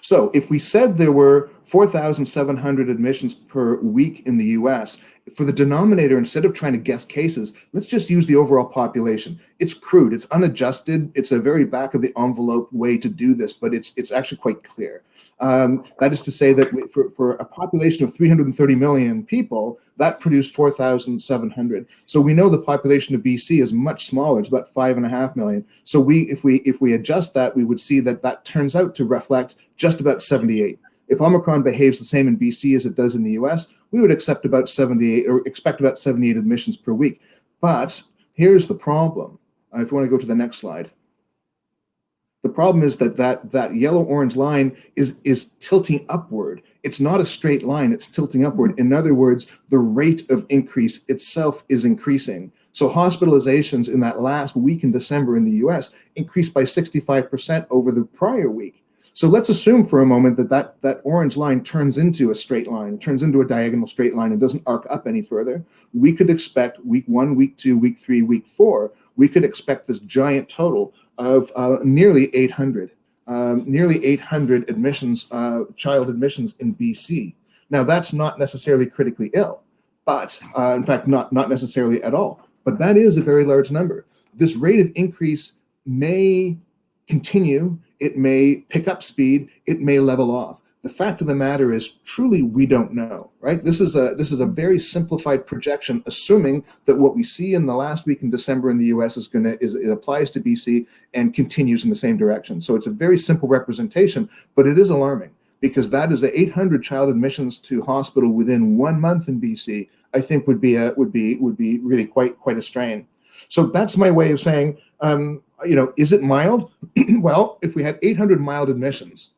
So if we said there were 4,700 admissions per week in the US, for the denominator, instead of trying to guess cases, let's just use the overall population. It's crude, it's unadjusted, it's a very back of the envelope way to do this, but it's actually quite clear. That is to say that for a population of 330 million people, that produced 4,700. So we know the population of BC is much smaller. It's about 5.5 million. So if we adjust that, we would see that that turns out to reflect just about 78. If Omicron behaves the same in BC as it does in the US, we would expect about 78 admissions per week. But here's the problem. If you want to go to the next slide. The problem is that yellow-orange line is tilting upward. It's not a straight line, it's tilting upward. In other words, the rate of increase itself is increasing. So hospitalizations in that last week in December in the US increased by 65% over the prior week. So let's assume for a moment that orange line turns into a straight line, turns into a diagonal straight line and doesn't arc up any further. We could expect week 1, week 2, week 3, week 4, we could expect this giant total of nearly 800 admissions, child admissions in BC. Now that's not necessarily critically ill, but in fact, not necessarily at all, but that is a very large number. This rate of increase may continue, it may pick up speed, it may level off. The fact of the matter is, truly, we don't know, right? This is a very simplified projection, assuming that what we see in the last week in December in the US it applies to BC and continues in the same direction. So it's a very simple representation, but it is alarming because that is 800 child admissions to hospital within 1 month in BC. I think would be really quite a strain. So that's my way of saying, is it mild? Well, if we had 800 mild admissions,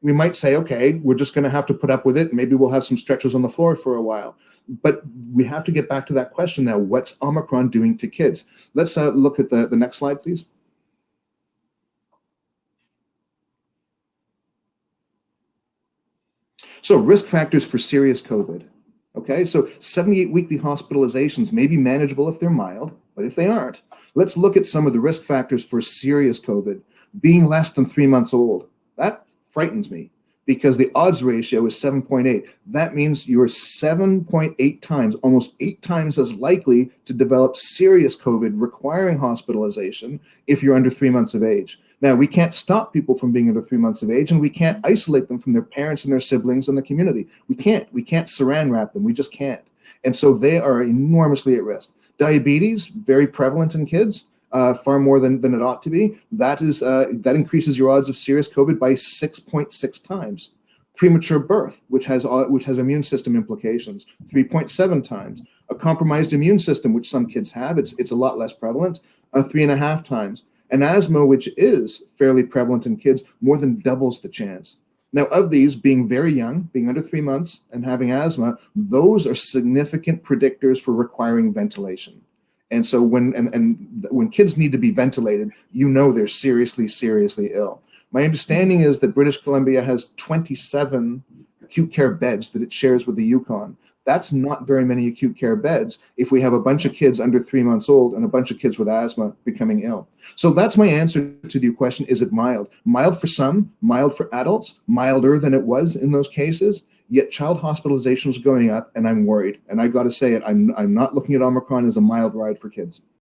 we might say, okay, we're just going to have to put up with it. Maybe we'll have some stretchers on the floor for a while. But we have to get back to that question now. What's Omicron doing to kids? Let's look at the next slide, please. So risk factors for serious COVID. Okay, so 78 weekly hospitalizations may be manageable if they're mild, but if they aren't, let's look at some of the risk factors for serious COVID. Being less than 3 months old. That frightens me because the odds ratio is 7.8. That means you're 7.8 times, almost 8 times as likely to develop serious COVID requiring hospitalization if you're under 3 months of age. Now, we can't stop people from being under 3 months of age, and we can't isolate them from their parents and their siblings and the community. We can't saran wrap them. We just can't. And so they are enormously at risk. Diabetes, very prevalent in kids. Far more than it ought to be. That increases your odds of serious COVID by 6.6 times. Premature birth, which has immune system implications, 3.7 times. A compromised immune system, which some kids have, it's a lot less prevalent, 3.5 times. And asthma, which is fairly prevalent in kids, more than doubles the chance. Now, of these, being very young, being under 3 months, and having asthma, those are significant predictors for requiring ventilation. And so when kids need to be ventilated, they're seriously ill. My understanding is that British Columbia has 27 acute care beds that it shares with the Yukon. That's not very many acute care beds if we have a bunch of kids under 3 months old and a bunch of kids with asthma becoming ill. So that's my answer to your question. Is it mild? Mild for some, mild for adults, milder than it was in those cases. Yet child hospitalizations are going up, and I'm worried. And I got to say it, I'm not looking at Omicron as a mild ride for kids.